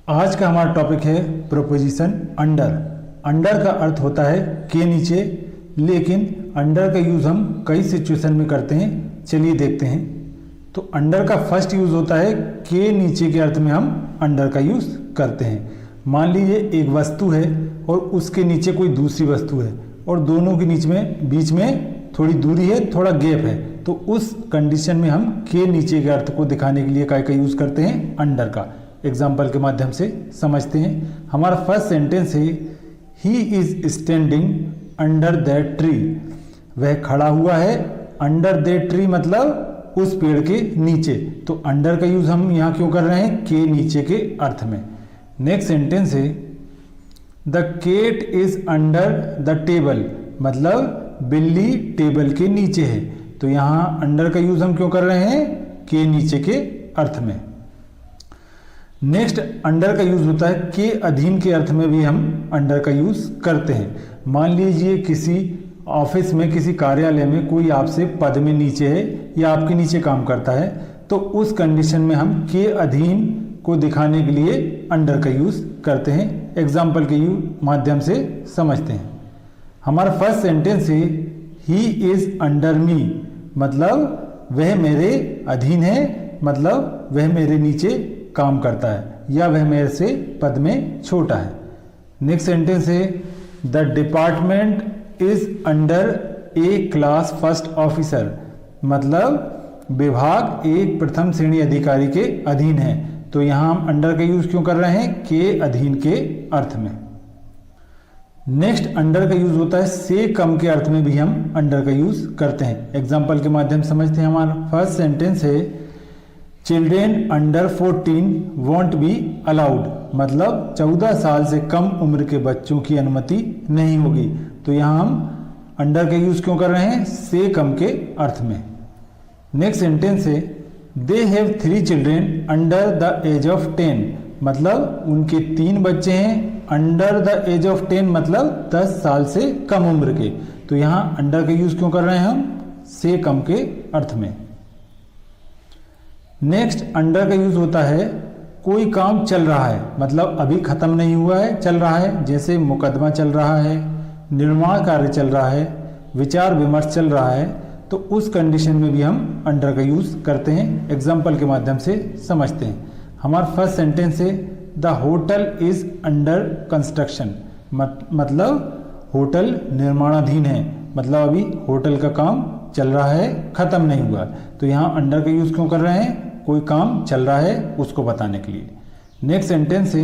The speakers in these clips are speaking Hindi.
आज का हमारा टॉपिक है प्रोपोजिशन अंडर। अंडर का अर्थ होता है के नीचे, लेकिन अंडर का यूज़ हम कई सिचुएशन में करते हैं। चलिए देखते हैं। तो अंडर का फर्स्ट यूज़ होता है के नीचे के अर्थ में हम अंडर का यूज़ करते हैं। मान लीजिए एक वस्तु है और उसके नीचे कोई दूसरी वस्तु है और दोनों के बीच में थोड़ी दूरी है, थोड़ा गैप है, तो उस कंडीशन में हम के नीचे के अर्थ को दिखाने के लिए काय का यूज़ करते हैं? अंडर का। एग्जाम्पल के माध्यम से समझते हैं। हमारा फर्स्ट सेंटेंस है he is standing under that tree. वह खड़ा हुआ है अंडर दैट ट्री मतलब उस पेड़ के नीचे। तो अंडर का यूज हम यहाँ क्यों कर रहे हैं? के नीचे के अर्थ में। नेक्स्ट सेंटेंस है the cat is under the table मतलब बिल्ली टेबल के नीचे है। तो यहाँ अंडर का यूज हम क्यों कर रहे हैं? के नीचे के अर्थ में। नेक्स्ट अंडर का यूज होता है के अधीन के अर्थ में भी हम अंडर का यूज करते हैं। मान लीजिए किसी ऑफिस में, किसी कार्यालय में कोई आपसे पद में नीचे है या आपके नीचे काम करता है, तो उस कंडीशन में हम के अधीन को दिखाने के लिए अंडर का यूज करते हैं। एग्जाम्पल के माध्यम से समझते हैं। हमारा फर्स्ट सेंटेंस है ही इज अंडर मी मतलब वह मेरे अधीन है, मतलब वह मेरे नीचे काम करता है या वह मेरे से पद में छोटा है। नेक्स्ट सेंटेंस है the department is under A class first officer मतलब विभाग एक प्रथम श्रेणी अधिकारी के अधीन है। तो यहां हम अंडर का यूज क्यों कर रहे हैं? के अधीन के अर्थ में। नेक्स्ट अंडर का यूज होता है से कम के अर्थ में भी हम अंडर का यूज करते हैं। एग्जाम्पल के माध्यम से समझते हैं। हमारा फर्स्ट सेंटेंस है children under 14 want be allowed मतलब 14 साल से कम उम्र के बच्चों की अनुमति नहीं होगी। तो यहाँ हम अंडर का यूज क्यों कर रहे हैं? से कम के अर्थ में। नेक्स्ट सेंटेंस है they have 3 children under the age of 10 मतलब उनके 3 बच्चे हैं अंडर द एज ऑफ 10 मतलब 10 साल से कम उम्र के। तो यहाँ अंडर का यूज क्यों कर रहे हैं हम? से कम के अर्थ में। नेक्स्ट अंडर का यूज होता है कोई काम चल रहा है मतलब अभी खत्म नहीं हुआ है, चल रहा है। जैसे मुकदमा चल रहा है, निर्माण कार्य चल रहा है, विचार विमर्श चल रहा है, तो उस कंडीशन में भी हम अंडर का यूज करते हैं। एग्जाम्पल के माध्यम से समझते हैं। हमारा फर्स्ट सेंटेंस है the hotel is under construction मतलब होटल निर्माणाधीन है मतलब अभी होटल का काम चल रहा है, खत्म नहीं हुआ। तो यहाँ अंडर का यूज क्यों कर रहे हैं? कोई काम चल रहा है उसको बताने के लिए। नेक्स्ट सेंटेंस है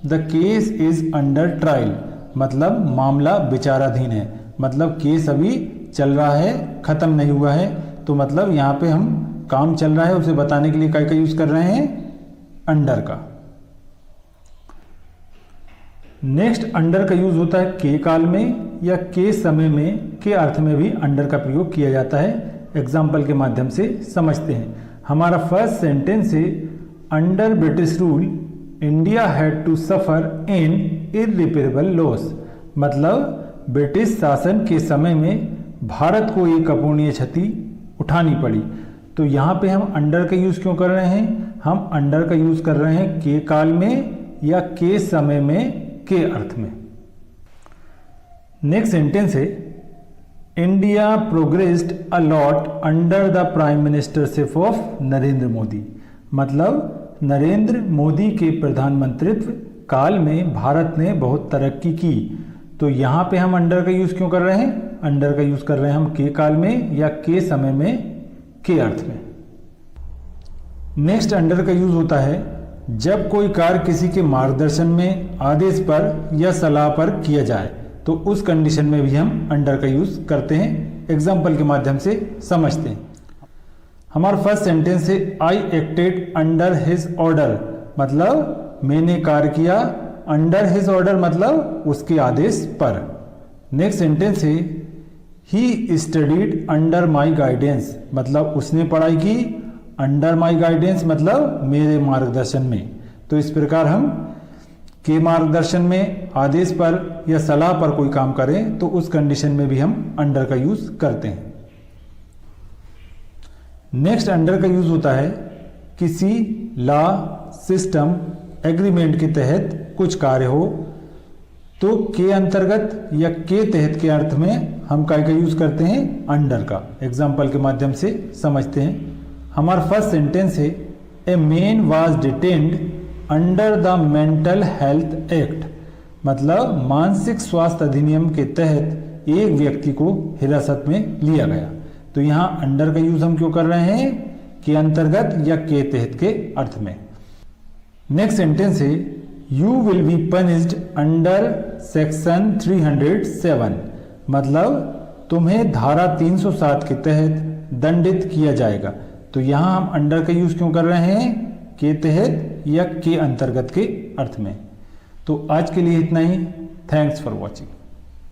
the case is under trial मतलब मामला विचाराधीन है मतलब केस अभी चल रहा है, खत्म नहीं हुआ है। तो मतलब यहाँ पे हम काम चल रहा है उसे बताने के लिए काय का यूज कर रहे हैं? अंडर का। नेक्स्ट अंडर का यूज होता है के काल में या के समय में, के अर्थ में भी अंडर का प्रयोग किया जाता है। एग्जाम्पल के माध्यम से समझते हैं। हमारा फर्स्ट सेंटेंस है under British rule India had to suffer an irreparable loss मतलब ब्रिटिश शासन के समय में भारत को एक अपूरणीय क्षति उठानी पड़ी। तो यहाँ पे हम अंडर का यूज क्यों कर रहे हैं? हम अंडर का यूज कर रहे हैं के काल में या के समय में, के अर्थ में। नेक्स्ट सेंटेंस है India progressed a lot under the prime ministership of Narendra Modi मतलब नरेंद्र मोदी के प्रधानमंत्रित्व काल में भारत ने बहुत तरक्की की। तो यहाँ पे हम अंडर का यूज क्यों कर रहे हैं? अंडर का यूज कर रहे हैं हम के काल में या के समय में, के अर्थ में। नेक्स्ट अंडर का यूज होता है जब कोई कार्य किसी के मार्गदर्शन में, आदेश पर या सलाह पर किया जाए तो उस कंडीशन में भी हम अंडर का यूज करते हैं। एग्जाम्पल के माध्यम से समझते हैं। हमारा फर्स्ट सेंटेंस है आई एक्टेड अंडर हिज ऑर्डर मतलब मैंने कार्य किया अंडर हिज ऑर्डर मतलब उसके आदेश पर। नेक्स्ट सेंटेंस है he studied under my guidance मतलब उसने पढ़ाई की अंडर माई गाइडेंस मतलब मेरे मार्गदर्शन में। तो इस प्रकार हम के मार्गदर्शन में, आदेश पर या सलाह पर कोई काम करें तो उस कंडीशन में भी हम अंडर का यूज करते हैं। नेक्स्ट अंडर का यूज होता है किसी लॉ, सिस्टम, एग्रीमेंट के तहत कुछ कार्य हो, तो के अंतर्गत या के तहत के अर्थ में हम काय का यूज करते हैं, अंडर का। एग्जाम्पल के माध्यम से समझते हैं। हमारा फर्स्ट सेंटेंस है, a man was detained under the mental health act, मतलब मानसिक स्वास्थ्य अधिनियम के तहत एक व्यक्ति को हिरासत में लिया गया। तो यहाँ अंडर का यूज हम क्यों कर रहे हैं, के अंतर्गत या के तहत के अर्थ में। नेक्स्ट सेंटेंस है, you will be punished under section 307, मतलब तुम्हें धारा 307 के तहत दंडित किया जाएगा। तो यहाँ हम अंडर का यूज क्यों कर रहे हैं, के तहत या के अंतर्गत के अर्थ में। तो आज के लिए इतना ही। Thanks for watching.